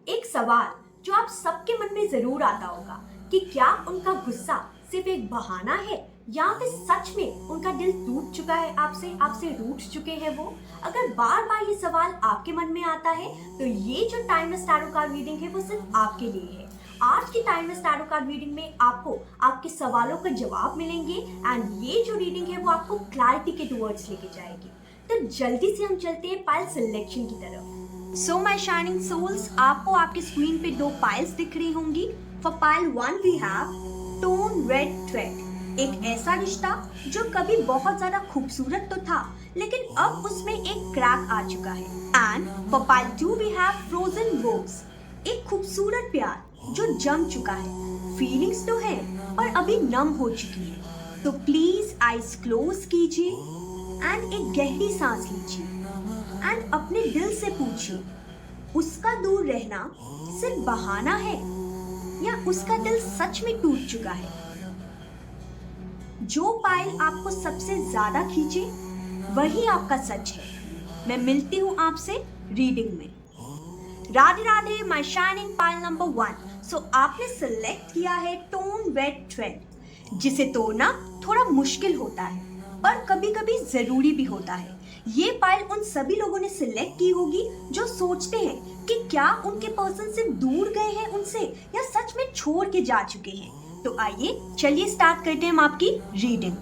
एक सवाल जो आप सबके मन में जरूर आता होगा कि क्या उनका गुस्सा सिर्फ एक बहाना है या फिर सच में उनका दिल टूट चुका है आपसे रूठ चुके हैं वो। अगर बार बार ये सवाल आपके मन में आता है तो ये जो टाइमलेस टैरो कार्ड रीडिंग है वो सिर्फ आपके लिए है। आज की टाइमलेस टैरो कार्ड रीडिंग में आपको आपके सवालों का जवाब मिलेंगे एंड ये जो रीडिंग है वो आपको क्लैरिटी के टुवर्ड्स लेके जाएगी। तो जल्दी से हम चलते हैं पाइल सिलेक्शन की तरफ। सो माय शाइनिंग सोल्स, आपको आपके स्क्रीन पे दो पाइल्स दिख रही होंगी। For pile 1 we have tone red thread, एक ऐसा रिश्ता जो कभी बहुत ज्यादा खूबसूरत तो था लेकिन अब उसमें एक क्रैक आ चुका है। And for pile 2 we have frozen rose, एक खूबसूरत प्यार जो जम चुका है। फीलिंग्स तो है पर अभी नम हो चुकी है। तो प्लीज आईज क्लोज कीजिए एंड एक गहरी सांस लीजिए एंड अपने दिल से पूछिए, उसका दूर रहना सिर्फ बहाना है या उसका दिल सच में टूट चुका है। जो पाइल आपको सबसे ज्यादा खींचे वही आपका सच है। मैं मिलती हूं आपसे रीडिंग में। Radhe Radhe my shining pile number 1। सो आपने सिलेक्ट किया है टोन रेड थ्रेड, जिसे तोड़ना थोड़ा मुश्किल होता है पर कभी कभी जरूरी भी होता है। ये पाइल उन सभी लोगों ने सिलेक्ट की होगी जो सोचते हैं कि क्या उनके पर्सन सिर्फ दूर गए हैं उनसे या सच में छोड़ के जा चुके हैं। तो आइए चलिए स्टार्ट करते हैं हम आपकी reading.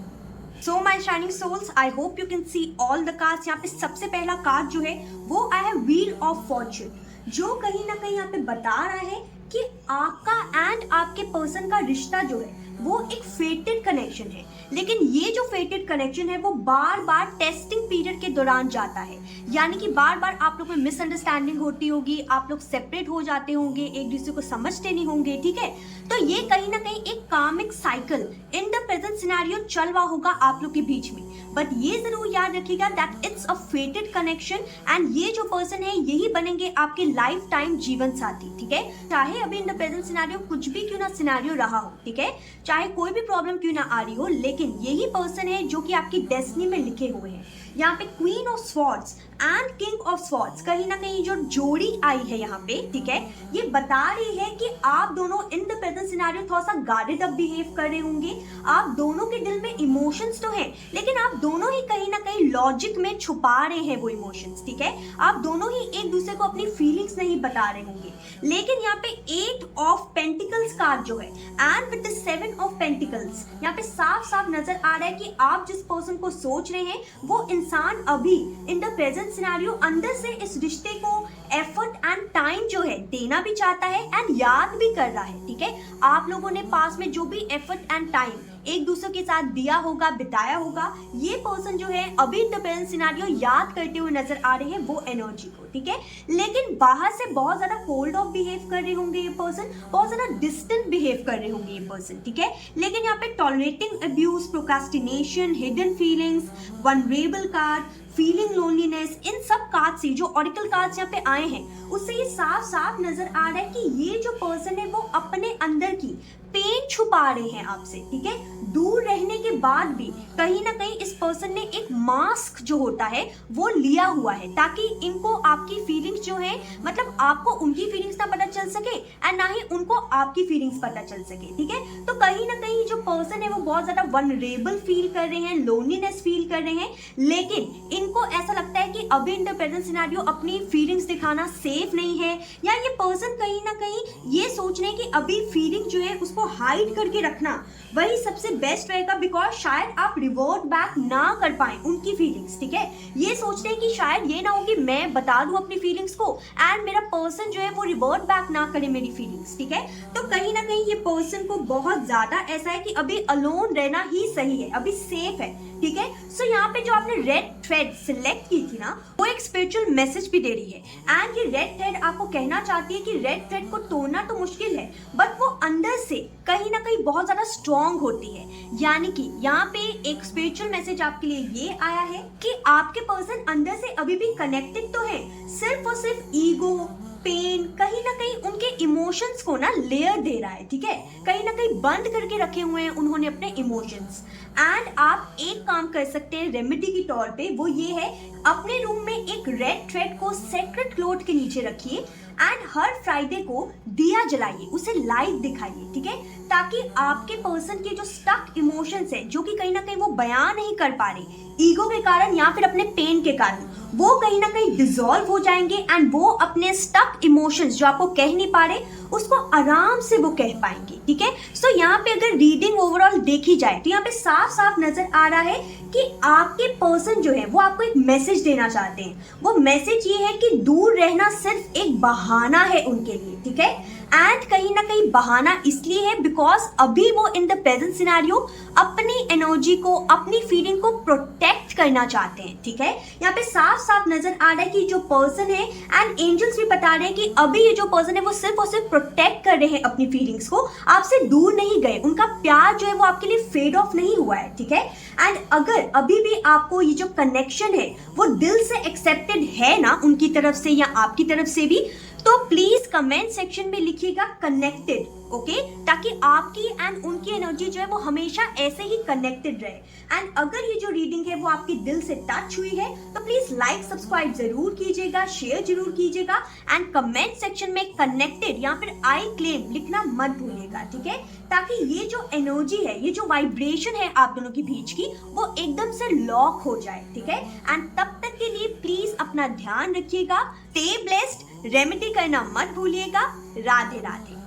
So my shining souls, I hope you can see all the cards. यहाँ पे सबसे पहला कार्ड जो है वो आया है व्हील ऑफ फॉर्चून, जो कहीं ना कहीं यहाँ पे बता रहा है कि आपका एंड आपके पर्सन का रिश्ता जो है वो एक फेटेड कनेक्शन है। लेकिन ये जो फेटेड कनेक्शन है वो बार बार टेस्टिंग पीरियड के दौरान जाता है, यानी कि बार बार आप लोग में मिसअंडरस्टैंडिंग होती होगी, आप लोग सेपरेट हो जाते होंगे, एक दूसरे को समझते नहीं होंगे, ठीक है। तो ये कहीं ना कहीं एक कार्मिक cycle in the present scenario चल रहा होगा आप लोग के बीच में। बट ये जरूर याद रखिएगा that it's a फेटेड connection and ये जो पर्सन है यही बनेंगे आपके लाइफ टाइम जीवन साथी, ठीक है। चाहे अभी इन द प्रेजेंट सिनेरियो कुछ भी क्यों ना सिनेरियो रहा हो, ठीक है, चाहे कोई भी प्रॉब्लम क्यों ना आ रही हो, लेकिन यही पर्सन है जो कि आपकी डेस्टिनी में लिखे हुए हैं। यहाँ पे queen of swords and king of swords कहीं ना कहीं जो जोड़ी आई है यहाँ पे, ठीक है, ये बता रही है कि आप दोनों इन द प्रेजेंट सिनेरियो थोड़ा सा गार्डेड अप बिहेव कर रहे होंगे। आप दोनों के दिल में इमोशंस तो हैं लेकिन आप दोनों ही कहीं ना कहीं लॉजिक में छुपा रहे हैं वो इमोशंस, ठीक है। आप दोनों ही एक दूसरे को अपनी फीलिंग्स नहीं बता रहे होंगे। लेकिन यहाँ पे 8 ऑफ पेंटिकल्स कार्ड जो है and with the 7 of pentacles, यहाँ पे साफ साफ नजर आ रहा है कि आप जिस पर्सन को सोच रहे हैं वो इंसान अभी इन द प्रेजेंट सिनेरियो अंदर से इस रिश्ते को एफर्ट एंड टाइम जो है देना भी चाहता है एंड याद भी कर रहा है, ठीक है। आप लोगों ने पास में जो भी एफर्ट एंड टाइम एक दूसरे के साथ दिया होगा, बिताया होगा, ये पर्सन जो है अभी इन द प्रेजेंट सिनेरियो याद करते हुए नजर आ रहे हैं वो एनर्जी को, ठीक है। लेकिन बाहर से बहुत ज्यादा कोल्ड ऑफ बिहेव कर रहे होंगे ये पर्सन, बहुत ज्यादा डिस्टेंट बिहेव कर रहे होंगे ये पर्सन, ठीक है। लेकिन यहाँ पे tolerating abuse, procrastination, hidden feelings, vulnerable card, feeling loneliness, इन सब कार्ड से जो ऑरिकल कार्ड्स यहाँ पे आए हैं उससे ये साफ साफ नजर आ रहा है कि ये जो पर्सन है वो अपने अंदर की पेन छुपा रहे हैं आपसे, ठीक है। दूर रहने के बाद भी कहीं ना कहीं इस पर्सन ने एक मास्क जो होता है वो लिया हुआ है ताकि इनको आपकी फीलिंग्स जो है, मतलब आपको उनकी फीलिंग्स ना पता चल सके एंड ना ही उनको आपकी फीलिंग्स पता चल सके, ठीक है। तो कहीं ना कहीं जो पर्सन है वो बहुत ज्यादा वनरेबल फील कर रहे हैं, लोनलीनेस फील कर रहे हैं, लेकिन इनको ऐसा लगता है कि अभी इन द प्रेजेंट सिनेरियो अपनी फीलिंग्स दिखाना सेफ नहीं है, या ये पर्सन कहीं ना कहीं ये सोच रहे हैं कि अभी फीलिंग जो है उसको हाइड करके रखना वही सबसे बेस्ट रहेगा, बिकॉज शायद आप रिवर्ट बैक ना कर पाए उनकी फीलिंग्स, ठीक है। ये सोचते हैं कि शायद ये ना हो कि मैं बता दूं अपनी फीलिंग्स को एंड मेरा पर्सन जो है वो रिवर्ट बैक ना करे मेरी फीलिंग्स, ठीक है। तो कहीं ना कहीं ये पर्सन को बहुत ज्यादा ऐसा है कि अभी अलोन रहना ही सही है, अभी सेफ है, ठीक है। सो यहाँ पे जो आपने रेड थ्रेड सिलेक्ट की थी ना वो एक स्पिरिचुअल मैसेज भी दे रही है एंड ये रेड थ्रेड आपको कहना चाहती है कि रेड थ्रेड को तोड़ना तो मुश्किल है बट वो अंदर से कहीं ना कहीं बहुत ज्यादा स्ट्रॉन्ग होती है। यानी कि यहाँ पे एक स्पिरिचुअल मैसेज आपके लिए ये आया है कि आपके पर्सन अंदर से अभी भी कनेक्टेड तो है, सिर्फ और सिर्फ ईगो, पेन कहीं ना कहीं उनके इमोशंस को ना लेयर दे रहा है, ठीक है। कहीं ना कहीं बंद करके रखे हुए हैं उन्होंने अपने इमोशंस। एंड आप एक काम कर सकते हैं रेमेडी के तौर पे, वो ये है अपने रूम में एक रेड थ्रेड को सेक्रेट क्लोथ के नीचे रखिए एंड हर फ्राइडे को दिया जलाइए, उसे लाइट दिखाइए, ठीक है, ताकि आपके पर्सन के जो स्टक इमोशंस है, जो कि कहीं ना कहीं वो बयान नहीं कर पा रहे ईगो के कारण या फिर अपने पेन के कारण, वो कहीं ना कहीं डिसॉल्व हो जाएंगे एंड वो अपने स्टक इमोशंस जो आपको कह नहीं पा रहे उसको आराम से वो कह पाएंगे, ठीक है। सो यहाँ पे अगर रीडिंग ओवरऑल देखी जाए तो यहाँ पे साफ साफ नजर आ रहा है कि आपके पर्सन जो है वो आपको एक मैसेज देना चाहते हैं। वो मैसेज ये है कि दूर रहना सिर्फ एक बहाना है उनके लिए, ठीक है, एंड कहीं ना कहीं बहाना इसलिए है बिकॉज अभी वो इन द प्रेजेंट सिनेरियो अपनी एनर्जी को, अपनी फीलिंग को प्रोटेक्ट करना चाहते हैं, ठीक है। यहाँ पे साफ साफ नजर आ रहा है कि जो पर्सन है एंड एंजल्स भी बता रहे हैं कि अभी ये जो पर्सन है वो सिर्फ और सिर्फ प्रोटेक्ट कर रहे हैं अपनी फीलिंग्स को, आपसे दूर नहीं गए, उनका प्यार जो है वो आपके लिए फेड ऑफ नहीं हुआ है, ठीक है। एंड अगर अभी भी आपको ये जो कनेक्शन है वो दिल से एक्सेप्टेड है ना उनकी तरफ से या आपकी तरफ से भी, तो प्लीज कमेंट सेक्शन में लिखिएगा कनेक्टेड, ओके, ताकि आपकी एंड उनकी एनर्जी जो है वो हमेशा ऐसे ही कनेक्टेड रहे। एंड अगर ये जो रीडिंग है वो आपकी दिल से टच हुई है तो प्लीज लाइक सब्सक्राइब जरूर कीजिएगा, शेयर जरूर कीजिएगा एंड कमेंट सेक्शन में कनेक्टेड या फिर आई क्लेम लिखना मत भूलिएगा, ठीक है, ताकि ये जो एनर्जी है, ये जो वाइब्रेशन है आप दोनों के बीच की, वो एकदम से लॉक हो जाए, ठीक है। एंड तब तक के लिए प्लीज अपना ध्यान रखिएगा, स्टे ब्लेस्ड, रेमेडी करना मत भूलिएगा। Radhe Radhe.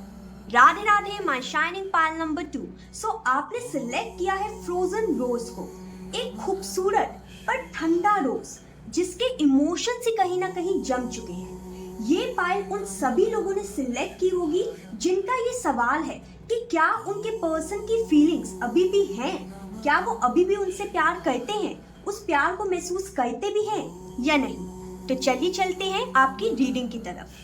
Radhe Radhe my shining pile number 2। सो आपने सिलेक्ट किया है फ्रोजन रोज को, एक खूबसूरत पर ठंडा रोज जिसके इमोशंस ही कहीं ना कहीं जम चुके हैं। ये पायल उन सभी लोगों ने सिलेक्ट की होगी जिनका ये सवाल है कि क्या उनके पर्सन की फीलिंग्स अभी भी हैं, क्या वो अभी भी उनसे प्यार करते हैं, उस प्यार को महसूस करते भी हैं या नहीं। तो चलिए चलते हैं आपकी रीडिंग की तरफ।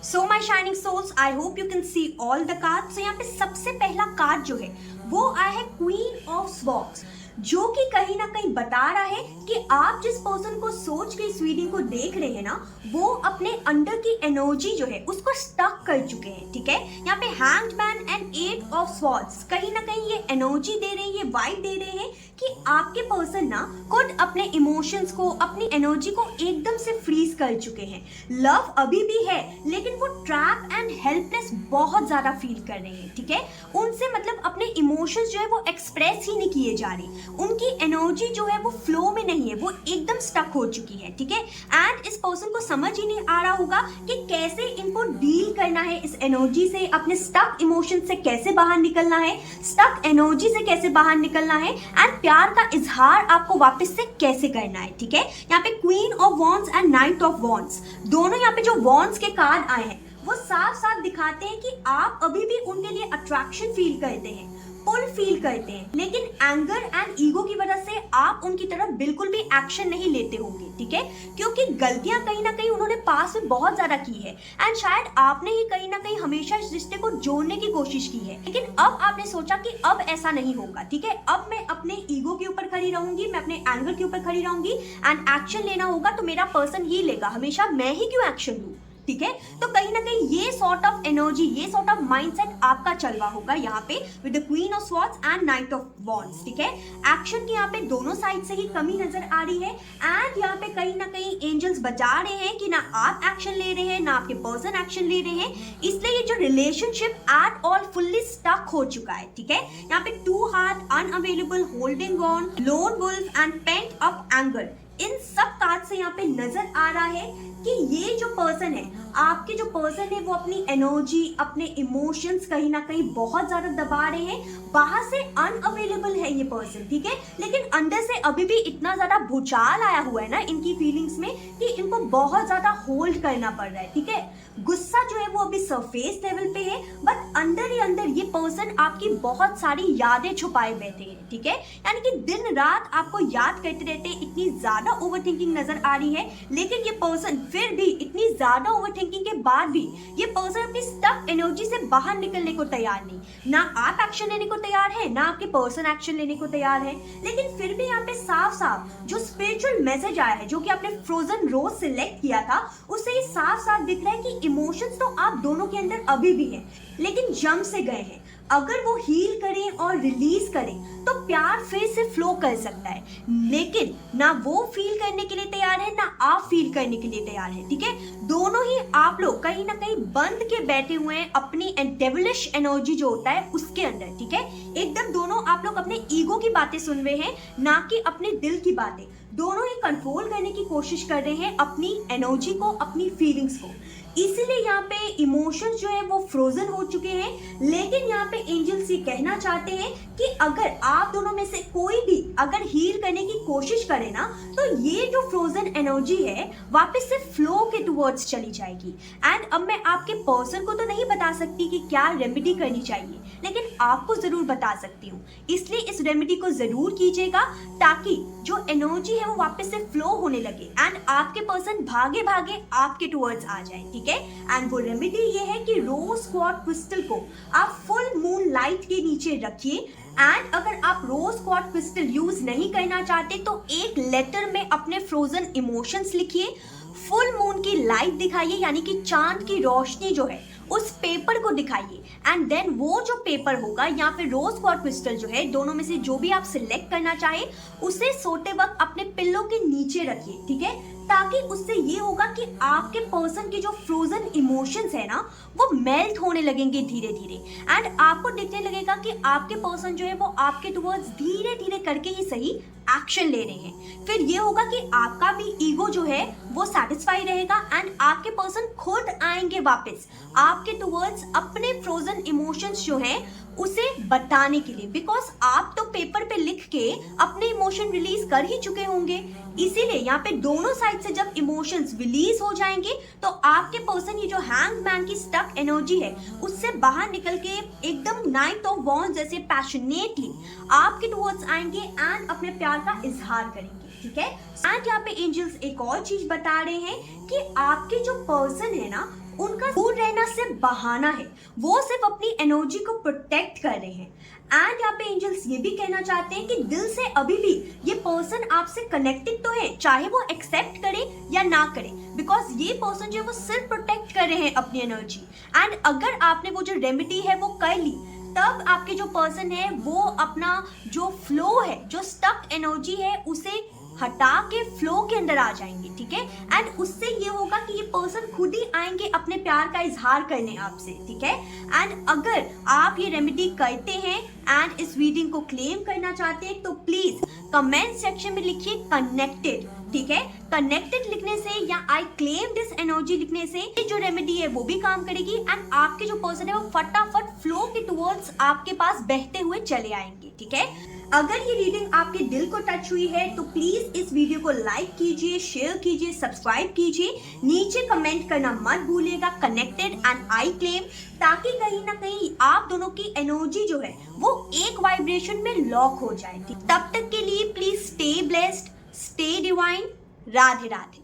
So my shining souls, I hope you can see all the cards। So यहाँ पे सबसे पहला कार्ड जो है वो आया है क्वीन ऑफ स्वॉर्ड्स, जो कि कहीं ना कहीं बता रहा है कि आप जिस पर्सन को सोच के इस रीडिंग को देख रहे हैं ना, वो अपने अंदर की एनर्जी जो है उसको स्टक कर चुके हैं, ठीक है। यहाँ पे hanged man and 8 of swords कहीं ना कहीं ये एनर्जी दे रहे हैं, ये वाइब दे रहे हैं कि आपके पर्सन ना खुद अपने इमोशंस को, अपनी एनर्जी को एकदम से फ्रीज कर चुके हैं। लव अभी भी है लेकिन वो ट्रैप एंड हेल्पलेस बहुत ज्यादा फील कर रहे हैं, ठीक है। उनसे मतलब अपने इमोशंस जो है वो एक्सप्रेस ही नहीं किए जा रहे, उनकी एनर्जी जो है वो फ्लो में नहीं है, वो एकदम स्टक हो चुकी है, ठीक है। एंड इस पर्सन को समझ ही नहीं आ रहा होगा कि कैसे इनको डील करना है इस एनर्जी से, अपने स्टक इमोशन से कैसे बाहर निकलना है, स्टक एनर्जी से कैसे बाहर निकलना है एंड प्यार का इजहार आपको वापस से कैसे करना है, ठीक है। यहाँ पे queen of wands and night of wands, दोनों यहाँ पे जो वॉन्ड्स के कार्ड आए हैं वो साफ साफ दिखाते हैं कि आप अभी भी उनके लिए अट्रैक्शन फील करते हैं, पुल फील करते हैं, लेकिन एंगर एंड ईगो की वजह से आप उनकी तरफ बिल्कुल भी एक्शन नहीं लेते होंगे, ठीक है, क्योंकि गलतियां कहीं ना कहीं उन्होंने पास में बहुत ज्यादा की है एंड शायद आपने ही कहीं ना कहीं हमेशा इस रिश्ते को जोड़ने की कोशिश की है, लेकिन अब आपने सोचा कि अब ऐसा नहीं होगा, ठीक है, अब मैं अपने ईगो के ऊपर खड़ी रहूंगी, मैं अपने एंगर के ऊपर खड़ी रहूंगी एंड एक्शन लेना होगा तो मेरा पर्सन ही लेगा, हमेशा मैं ही क्यों एक्शन लूं, ठीक है। तो कहीं ना कहीं ये सॉर्ट ऑफ एनर्जी, ये सॉर्ट ऑफ माइंडसेट आपका चल रहा होगा यहाँ पे with the queen of swords and night of wands, ठीक है। एक्शन की यहाँ पे दोनों साइड से ही कमी नजर आ रही है एंड यहाँ पे कहीं ना कहीं एंजल्स बता रहे हैं कि ना आप एक्शन ले रहे हैं ना आपके पर्सन एक्शन ले रहे हैं, इसलिए ये जो relationship at all fully stuck हो चुका है, ठीक है। यहाँ पे 2 heart, unavailable, holding on, lone wolf and pent up anger, इन सब कार्ड से यहाँ पे नजर आ रहा है कि ये जो पर्सन है, आपके जो पर्सन है वो अपनी एनर्जी, अपने इमोशंस कहीं ना कहीं बहुत ज्यादा दबा रहे हैं, बाहर से अनअवेलेबल है ये पर्सन, ठीक है, लेकिन अंदर से अभी भी इतना ज्यादा भूचाल आया हुआ है ना इनकी फीलिंग्स में कि इनको बहुत ज्यादा होल्ड करना पड़ रहा है, ठीक है। गुस्सा जो है वो अभी सरफेस लेवल पे है, बट अंदर ही अंदर ये पर्सन आपकी बहुत सारी यादें छुपाए बैठे हैं, ठीक है, यानी कि दिन रात आपको याद करते रहते हैं, इतनी ज्यादा ओवरथिंकिंग नजर आ रही है, लेकिन ये पर्सन फिर भी इतनी ज्यादा ओवरथिंकिंग के बाद भी ये पर्सन अपनी स्टक एनर्जी से बाहर निकलने को तैयार नहीं, ना आप एक्शन लेने को तैयार है ना आपके पर्सन एक्शन लेने को तैयार है, लेकिन फिर भी यहाँ पे साफ साफ जो स्पिरिचुअल मैसेज आया है, जो कि आपने फ्रोजन रोज सिलेक्ट किया था, उससे ये साफ साफ दिख रहा है कि इमोशंस तो आप दोनों के अंदर अभी भी है, लेकिन जम से गए हैं, अगर वो हील करें और रिलीज करें तो प्यार फिर से फ्लो कर सकता है, लेकिन ना वो फील करने के लिए तैयार है ना आप फील करने के लिए तैयार है। ठीक है, दोनों ही आप लोग कहीं ना कहीं बंद के बैठे हुए हैं अपनी डेविलिश एनर्जी जो होता है उसके अंदर। ठीक है, एकदम दोनों आप लोग अपने ईगो की बातें सुन रहे हैं, ना कि अपने दिल की बातें। दोनों ही कंट्रोल करने की कोशिश कर रहे हैं अपनी एनर्जी को, अपनी फीलिंग्स को। इसीलिए यहाँ पे इमोशंस जो है वो फ्रोजन हो चुके हैं। लेकिन यहाँ पे एंजल्स ये कहना चाहते हैं कि अगर आप दोनों में से कोई भी अगर हील करने की कोशिश करे ना, तो ये जो फ्रोजन एनर्जी है वापस से फ्लो के टुवर्ड्स चली जाएगी। एंड अब मैं आपके पर्सन को तो नहीं बता सकती कि क्या रेमेडी करनी चाहिए, लेकिन आपको जरूर बता सकती हूँ। इसलिए इस रेमेडी को जरूर कीजिएगा ताकि जो एनर्जी है वो वापस से फ्लो होने लगे एंड आपके पर्सन भागे भागे आपके टुवर्ड्स आ जाए। ठीक है, एंड वो रेमेडी ये है कि रोज क्वार्ट्ज क्रिस्टल को आप फुल मून लाइट के नीचे रखिए। एंड अगर आप रोज क्वार्ट्ज क्रिस्टल यूज नहीं करना चाहते तो एक लेटर में अपने फ्रोजन इमोशंस लिखिए, फुल मून की लाइट दिखाइए, यानी कि चांद की रोशनी जो है उस पेपर को दिखाइए। एंड देन वो जो पेपर होगा या फिर रोज क्वार्ट्ज क्रिस्टल जो है, दोनों में से जो भी आप सिलेक्ट करना चाहे उसे सोते वक्त अपने पिल्लो के नीचे रखिए। ठीक है, ताकि उससे ये होगा कि आपके पर्सन की जो फ्रोजन इमोशंस है ना वो मेल्ट होने लगेंगे धीरे धीरे। एंड आपको दिखने लगेगा कि आपके पर्सन जो है वो आपके टुवर्ड्स धीरे धीरे करके ही सही एक्शन ले रहे हैं। फिर ये होगा कि आपका भी ईगो जो है वो सेटिस्फाई रहेगा एंड आपके पर्सन खुद आएंगे वापस आपके टुवर्ड्स अपने फ्रोजन इमोशंस जो हैं उसे बताने के लिए, बिकॉज आप तो पेपर पे लिख के अपने इमोशन रिलीज कर ही चुके होंगे। इसीलिए यहाँ पे दोनों साइड से जब इमोशंस रिलीज हो जाएंगे तो आपके पर्सन ये जो हैंग मैन की स्टक एनर्जी है उससे बाहर निकल के एकदम नाइट ऑफ वॉन्ड्स जैसे पैशनेटली आपके टुवर्ड्स आएंगे एंड अपने प्यार का इजहार करेंगे। ठीक है, एंड यहाँ पे एंजल्स एक और चीज बता रहे हैं कि आपके जो पर्सन है ना उनका दूर रहना सिर्फ बहाना है, वो सिर्फ अपनी एनर्जी को प्रोटेक्ट कर रहे हैं। एंड यहाँ पे एंजल्स ये भी कहना चाहते हैं कि दिल से अभी भी ये पर्सन आपसे कनेक्टेड तो है, चाहे वो एक्सेप्ट करे या ना करे, बिकॉज ये पर्सन जो है वो सिर्फ प्रोटेक्ट कर रहे हैं अपनी एनर्जी। एंड अगर आपने वो जो रेमेडी है वो कर ली, तब आपके जो पर्सन है वो अपना जो फ्लो है, जो स्टक एनर्जी है उसे हटा के फ्लो के अंदर आ जाएंगे। ठीक है, एंड उससे ये होगा कि ये पर्सन खुद ही आएंगे अपने प्यार का इजहार करने आपसे। ठीक है, एंड अगर आप ये रेमेडी करते हैं एंड इस रीडिंग को क्लेम करना चाहते हैं तो प्लीज कमेंट सेक्शन में लिखिए कनेक्टेड। ठीक है, कनेक्टेड लिखने से या आई क्लेम दिस एनर्जी लिखने से ये जो रेमेडी है वो भी काम करेगी एंड आपके जो पर्सन है वो फटाफट फ्लो के टुवर्ड्स आपके पास बहते हुए चले आएंगे। ठीक है, अगर ये रीडिंग आपके दिल को टच हुई है तो प्लीज इस वीडियो को लाइक कीजिए, शेयर कीजिए, सब्सक्राइब कीजिए, नीचे कमेंट करना मत भूलिएगा कनेक्टेड एंड आई क्लेम, ताकि कहीं ना कहीं आप दोनों की एनर्जी जो है वो एक वाइब्रेशन में लॉक हो जाए। तब तक के लिए please stay blessed, stay divine. Radhe Radhe.